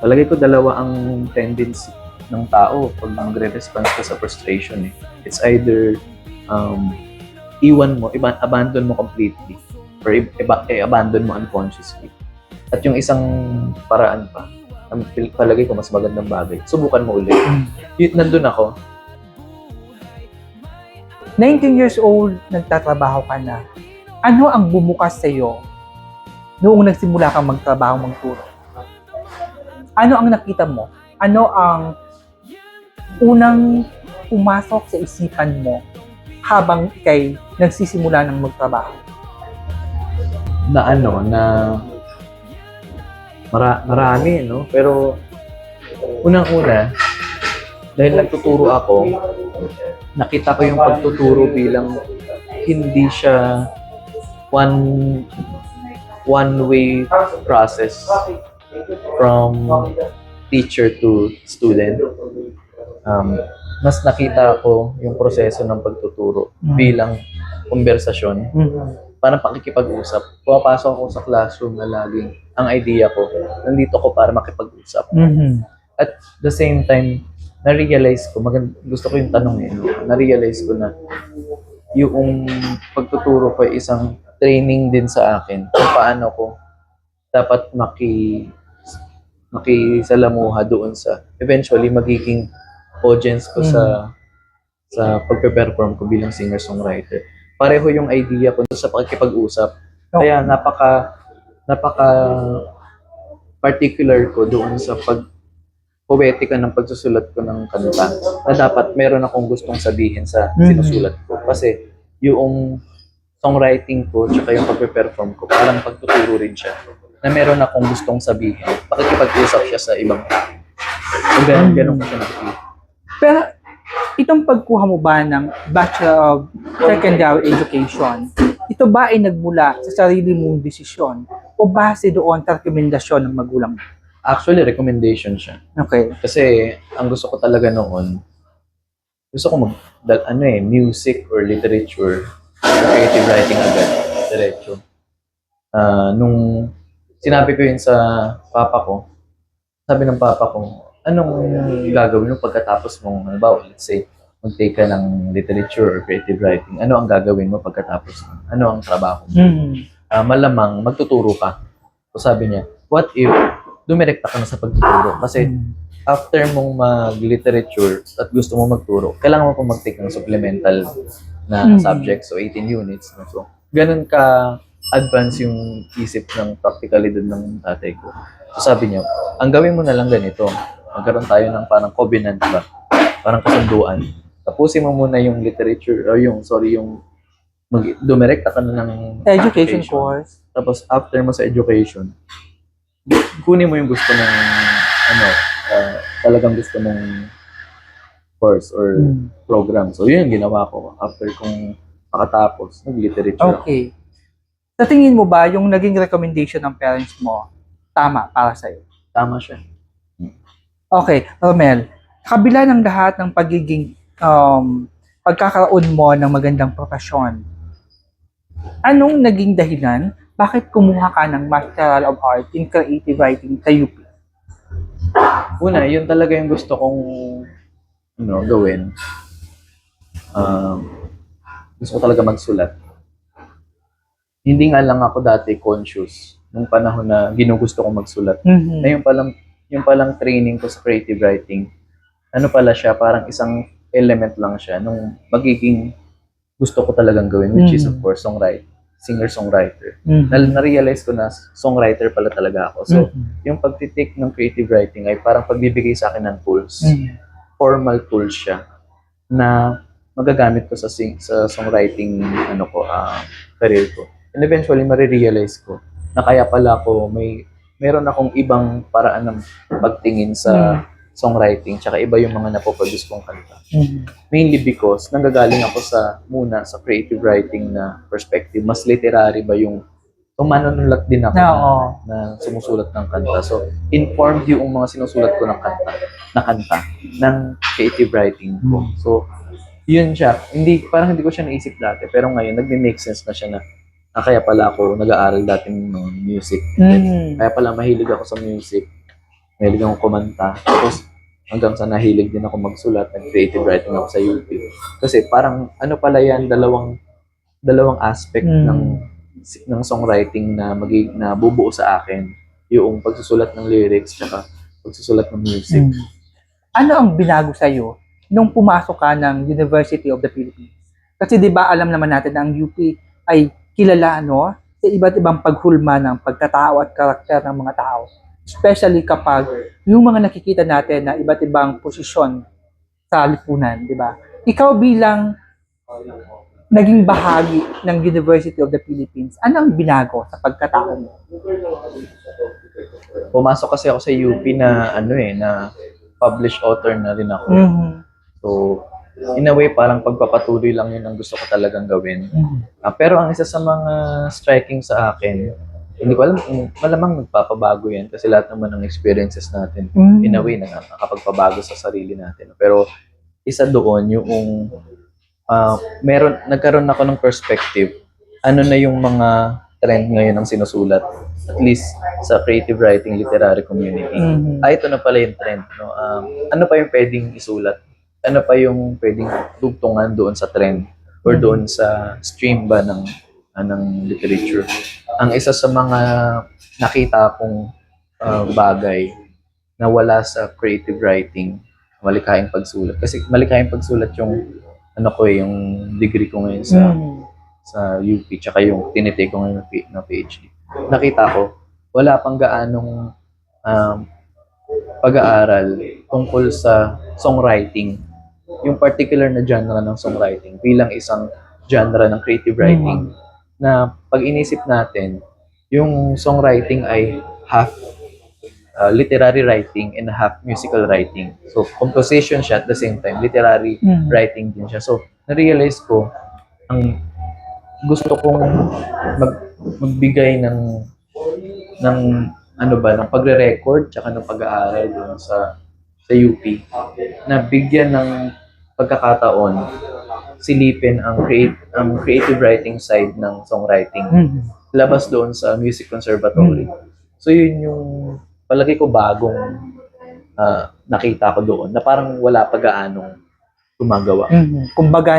Palagay ko dalawa ang tendency ng tao pag magre-response ka sa frustration eh. It's either um, iwan mo, abandon mo completely or abandon mo unconsciously. At yung isang paraan pa, ang palagay ko mas magandang bagay, subukan mo ulit. Nandun ako. 19 years old, nagtatrabaho ka na. Ano ang bumukas sa iyo noong nagsimula kang magtrabaho, magturo? Ano ang nakita mo? Ano ang unang pumasok sa isipan mo habang ikay nagsisimula ng magtrabaho? Marami, no? Pero unang-una, dahil nagtuturo ako, nakita ko yung pagtuturo bilang hindi siya one-way process from teacher to student. Mas nakita ko yung proseso ng pagtuturo bilang konversasyon. Parang pakikipag-usap. Pumapasok ako sa classroom na laging ang idea ko, nandito ko para makipag-usap. At the same time, na-realize ko, gusto ko yung tanong eh, na-realize ko na yung pagtuturo ko ay isang training din sa akin kung paano ko dapat makisalamuha doon sa eventually magiging audience ko sa pagpe-perform ko bilang singer-songwriter. Pareho yung idea ko sa pakikipag-usap. Kaya napaka particular ko doon sa poetika ng pagsusulat ko ng kanta na dapat meron akong gustong sabihin sa sinusulat ko. Kasi yung songwriting ko tsaka yung pagpe-perform ko, parang pagtuturo rin siya na meron akong gustong sabihin. Pakikipag-usap siya sa ibang tao. So, ganun ko siya nakikita. Pero itong pagkuha mo ba ng Bachelor of Secondary Education, ito ba ay nagmula sa sarili mong desisyon o base doon sa rekomendasyon ng magulang mo? Actually, recommendation siya. Okay. Kasi ang gusto ko talaga noon, gusto ko music or literature or creative writing agad, diretso. Nung sinabi ko yun sa papa ko, sabi ng papa ko, anong gagawin mo pagkatapos mong, halimbawa, let's say, mag-take ka ng literature or creative writing, ano ang gagawin mo pagkatapos mo? Ano ang trabaho mo? Malamang magtuturo ka. So sabi niya, what if dumirekta ka na sa pagtuturo? Kasi after mong mag-literature at gusto mo magturo, kailangan mo pa mag-take ng supplemental na subject, so 18 units. So, ganun ka advance yung isip ng practicalidad ng tatay ko. So sabi niya, ang gawin mo na lang ganito, magkaroon tayo ng parang covenant ba? Parang kasunduan. Tapusin mo muna yung literature, o dumirekta ka na ng Education course. Tapos after mo sa education, kunin mo yung gusto ng talagang gusto mong course or program. So yun yung ginawa ko after kong makatapos nag-literature. Okay. Sa tingin mo ba yung naging recommendation ng parents mo tama para sa'yo? Tama siya. Okay, Romel, kabila ng lahat ng pagiging pagkakaroon mo ng magandang profesyon, anong naging dahilan bakit kumuha ka ng Master of Art in Creative Writing sa UP? Una, yun talaga yung gusto kong gawin. Gusto ko talaga magsulat. Hindi nga lang ako dati conscious nung panahon na ginugusto kong magsulat. Na yung palang training ko sa creative writing, pala siya, parang isang element lang siya nung magiging gusto ko talagang gawin, which is of course singer-songwriter. Na-realize ko na songwriter pala talaga ako. So, yung pagtitake ng creative writing ay parang pagbibigay sa akin ng tools. Formal tools siya na magagamit ko sa songwriting career ko. And eventually, marirealize ko na kaya pala ako meron akong ibang paraan ng pagtingin sa songwriting, tsaka iba yung mga napoproduce kong kanta. Mainly because nanggagaling ako sa creative writing na perspective. Mas literary ba yung manunulat din ako na sumusulat ng kanta. So, informed yung mga sinusulat ko ng kanta ng creative writing ko. So, yun siya. Parang hindi ko siya naisip dati, pero ngayon nagme-make sense na siya na kaya pala ako nag-aaral dati ng music. Kaya pala mahilig ako sa music. mahilig akong kumanta. Tapos hanggang sa nahilig din ako magsulat, nag-creative writing ako sa UP. Kasi parang ano pala yan, dalawang aspect ng songwriting na na bubuo sa akin. Yung pagsusulat ng lyrics tsaka pagsusulat ng music. Ano ang binago sa'yo nung pumasok ka ng University of the Philippines? Kasi 'di ba alam naman natin na ang UP ay kilala sa iba't ibang paghulma ng pagkatao at karakter ng mga tao. Especially kapag yung mga nakikita natin na iba't ibang posisyon sa lipunan, 'di ba? Ikaw bilang naging bahagi ng University of the Philippines, ano ang binago sa pagkatao mo? Pumasok kasi ako sa UP na na published author na rin ako. So, in a way, parang pagpapatuloy lang yun ang gusto ko talagang gawin. Pero ang isa sa mga striking sa akin, hindi ko alam, malamang nagpapabago yan kasi lahat naman ng experiences natin, in a way, nakakapagpabago sa sarili natin. Pero isa doon, yung nagkaroon ako ng perspective, ano na yung mga trend ngayon ang sinusulat, at least sa creative writing literary community. Ito na pala yung trend. No? Ano pa yung pwedeng isulat? Ano pa yung pwedeng tugtungan doon sa trend or doon sa stream ba ng literature? Ang isa sa mga nakita kong bagay na wala sa creative writing, malikhaing pagsulat. Kasi malikhaing pagsulat yung yung degree ko ngayon sa UP tsaka yung tinitake ko ngayon na PhD. Nakita ko wala pang gaanong pag-aaral tungkol sa songwriting, yung particular na genre ng songwriting bilang isang genre ng creative writing na pag inisip natin, yung songwriting ay half literary writing and half musical writing. So, composition siya at the same time, literary writing din siya. So, na-realize ko, ang gusto kong magbigay ng ng pagre-record tsaka ng pag-aaral dun sa UP na bigyan ng pagkakataon silipin ang creative writing side ng songwriting labas doon sa music conservatory. So yun yung palagi ko bagong nakita ko doon na parang wala pa gaanong gumagawa. Kumbaga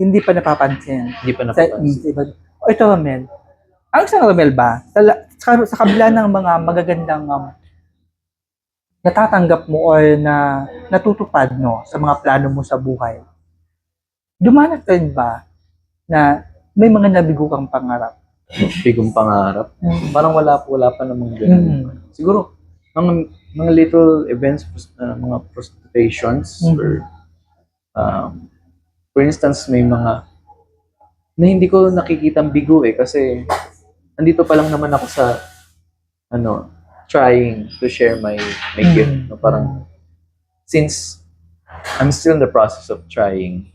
hindi pa napapansin. Hindi pa napapansin. Ito, Romel. Ang isang Romel ba, sa kabila ng mga magagandang natatanggap mo or na natutupad sa mga plano mo sa buhay, dumanas ka rin ba na may mga nabigo kang pangarap? Bigong pangarap? Parang wala pa namang ganun. Siguro, mga little events, mga frustrations, or for instance, may mga na hindi ko nakikitang bigo kasi andito pa lang naman ako sa trying to share my gift. No? Parang since I'm still in the process of trying,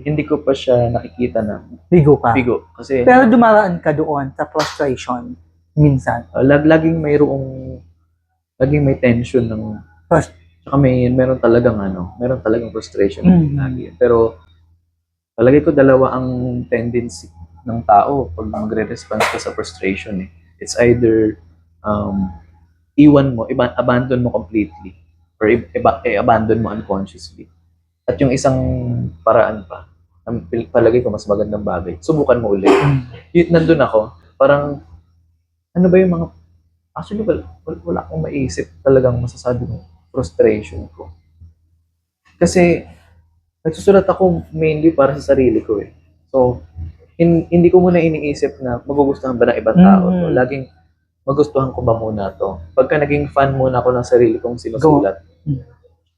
hindi ko pa siya nakikita na bigo ka. Kasi, pero dumaraan ka doon sa frustration minsan. Laging may tension ng tsaka meron talagang frustration lagi. Pero palagi ko dalawa ang tendency ng tao pag magre-response ka sa frustration. It's either abandon mo completely or abandon mo unconsciously. At yung isang paraan pa, palagi ko mas magandang bagay, subukan mo ulit. Nandun ako, parang ano ba yung mga actually wala akong maisip talagang masasabi ng frustration ko. Kasi nagsusulat ako mainly para sa sarili ko . So, hindi ko muna iniisip na magugustuhan ba ng ibang tao to. Laging magustuhan ko ba muna to. Pagka naging fan muna ako ng sarili kong sinusulat,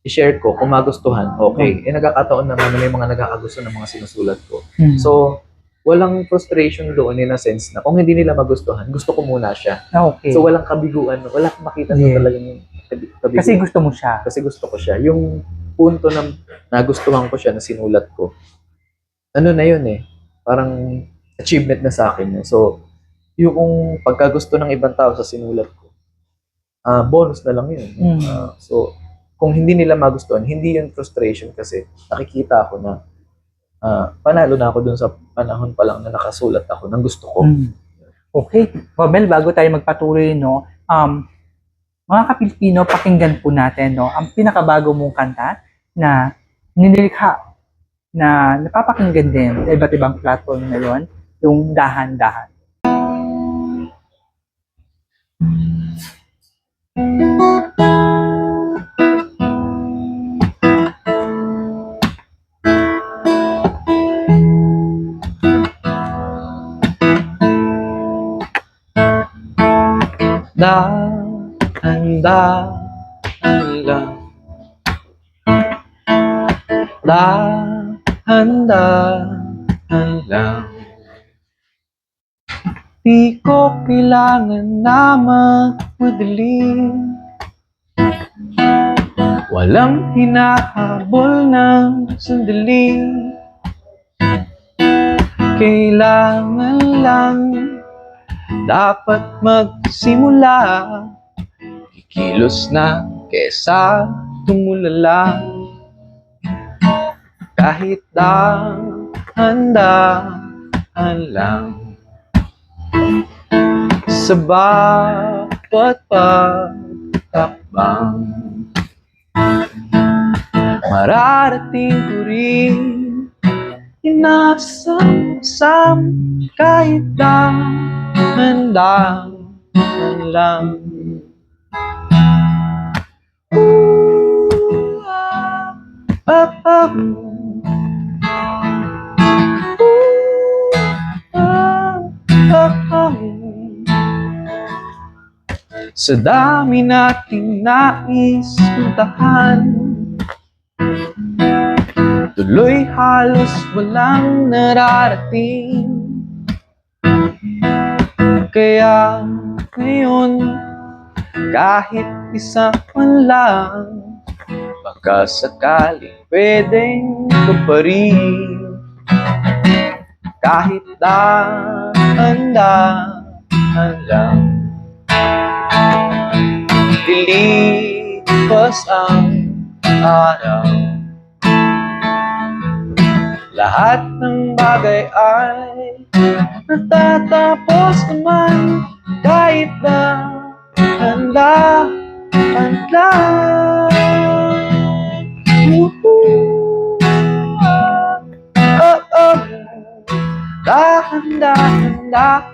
i-share ko kung magustuhan, okay. Nagkakataon naman na may mga nagkakagusto ng mga sinusulat ko. So, walang frustration doon in a sense na kung hindi nila magustuhan, gusto ko muna siya. Okay. So, walang kabiguan. Wala akong makita na talagang kabiguan. Kasi gusto mo siya. Kasi gusto ko siya. Yung punto na nagustuhan ko siya na sinulat ko, na yun parang achievement na sa akin. So, yung pagkagusto ng ibang tao sa sinulat ko, bonus na lang yun. So, kung hindi nila magustuhan, hindi yung frustration kasi nakikita ko na panalo na ako dun sa panahon pa lang na nakasulat ako ng gusto ko. Okay. Romel, bago tayo magpatuloy, Mga ka-Pilipino, pakinggan po natin no, ang pinakabago mong kanta na nilikha na napapakinggan din sa iba't ibang platform ngayon, yung Dahan-Dahan. Dahan-dahan lang, dahan-dahan lang. Di ko kailangan na magmadali. Walang hinahabol ng sandali. Kailangan lang dapat magsimula. Kikilos na kesa tumulala. Kahit dahan-dahan lang. Sa bawat pagtakbang, mararating ko rin inasam-sam kahit dahan-dahan lang. Ooh, ah, ah, ah. Sa dami nating nais puntahan, tuloy halos walang nararating. Kaya ngayon, kahit isa man lang, baka sakaling pwedeng tuparin. Kahit dahan-dahan lang. Lilipas ang araw, lahat ng bagay ay natatapos naman. Kahit dahan-dahan lang. Oh, oh. Dahan-dahan lang.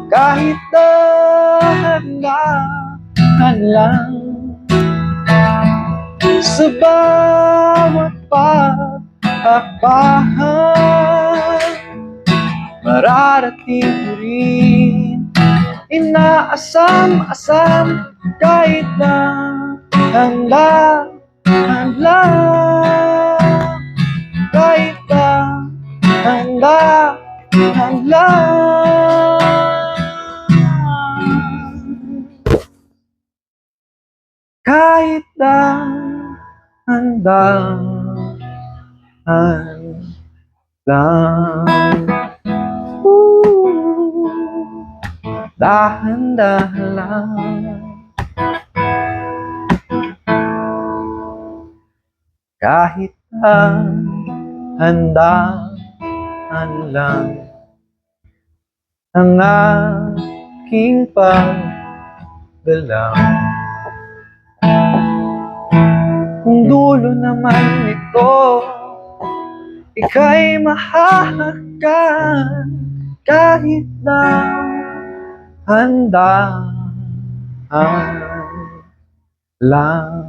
Kahit dahan-dahan lang. Sa bawat pagtakbahan, mararating ko rin inaasam-asam kahit dahan-dahan lang. Kahit dahan-dahan lang. Kahit dahan-dahan lang. Dahan-dahan lang. Kahit dahan-dahan lang ang aking paggalaw. Kung dulo naman nito, ika'y mahahagkan kahit dahan-dahan lang.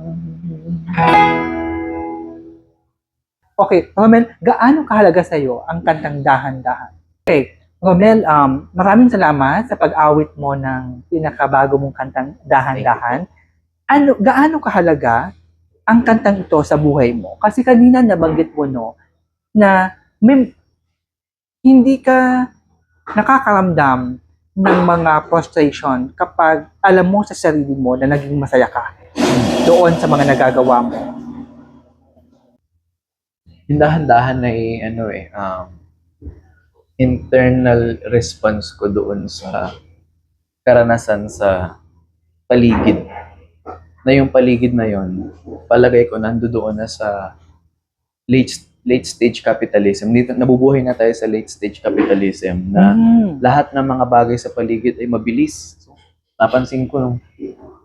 Okay, Romel, gaano kahalaga sa iyo ang kantang Dahan-Dahan? Okay, Romel, maraming salamat sa pag-awit mo ng pinakabago mong kantang Dahan-Dahan. Gaano kahalaga ang kantang ito sa buhay mo? Kasi kanina nabanggit mo no, na hindi ka nakakaramdam ng mga frustration kapag alam mo sa sarili mo na naging masaya ka doon sa mga nagagawa mo. Yung dahan-dahan ay internal response ko doon sa karanasan sa paligid. Na yung paligid na yon, palagay ko nandoon na sa late stage capitalism. Dito nabubuhay na tayo sa late stage capitalism na lahat ng mga bagay sa paligid ay mabilis. So, napansin ko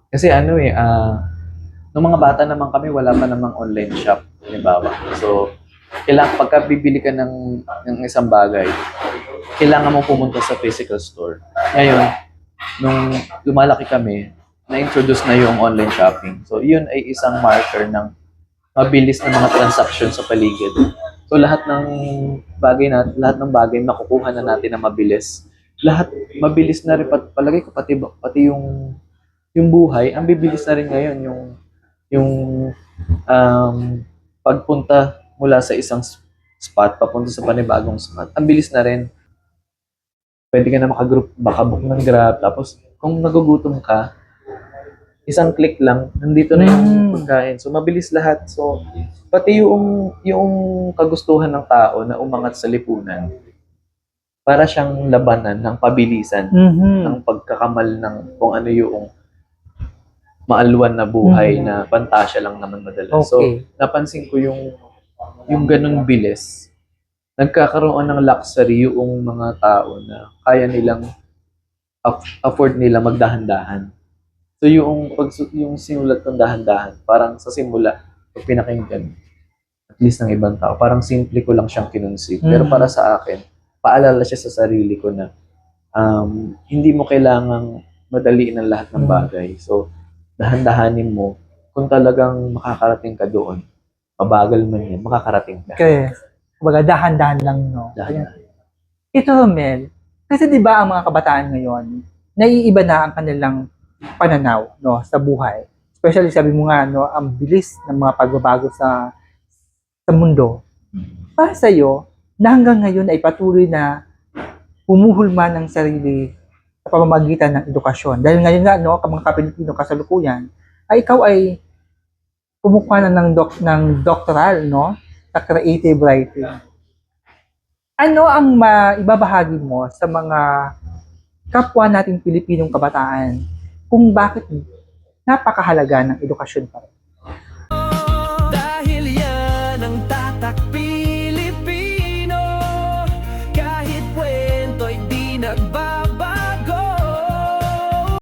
kasi nung mga bata naman kami, wala pa namang online shop, halimbawa. So, kailangan pagka bibili ka ng isang bagay, kailangan mo pumunta sa physical store. Ngayon, nung lumalaki kami, na-introduce na yung online shopping. So, yun ay isang marker ng mabilis na mga transaction sa paligid. So, lahat ng bagay makukuha na natin na mabilis. Lahat mabilis na rin, palagay ko pati yung buhay, ang bibilis na rin ngayon yung pagpunta mula sa isang spot papunta sa panibagong spot. Ang bilis na rin. Pwede ka na makabook ng Grab. Tapos, kung nagugutom ka, isang click lang, nandito na yung pagkain. So, mabilis lahat. So, pati yung kagustuhan ng tao na umangat sa lipunan, para siyang labanan ng pabilisan, ng pagkakamal ng kung ano yung maalwan na buhay na pantasya lang naman madalas. So, napansin ko yung ganun bilis, nagkakaroon ng luxury yung mga tao na kaya nilang afford nila magdahan-dahan. So yung sinulat ng dahan-dahan, parang sa simula, pag pinakinggan, at least ng ibang tao, parang simple ko lang siyang kinunsip. Pero para sa akin, paalala siya sa sarili ko na hindi mo kailangang madaliin ang lahat ng bagay. So, dahan-dahanin mo, kung talagang makakarating ka doon, mabagal man yan, makakarating ka. Okay. Kumbaga, dahan-dahan lang, no? Dahan-dahan. Ito, Romel, kasi di ba ang mga kabataan ngayon, naiiba na ang kanilang pananaw, no, sa buhay. Especially, sabi mo nga, no, ang bilis ng mga pagbabago sa mundo. Para sa'yo, na hanggang ngayon ay patuloy na humuhulma ng sarili sa pamamagitan ng edukasyon. Dahil ngayon nga, no, mga Kapilipino kasalukuyan, ay ikaw ay kumukuha na ng doctoral, no, sa creative writing. Ano ang maibabahagi mo sa mga kapwa nating Pilipinong kabataan kung bakit napakahalaga ng edukasyon para?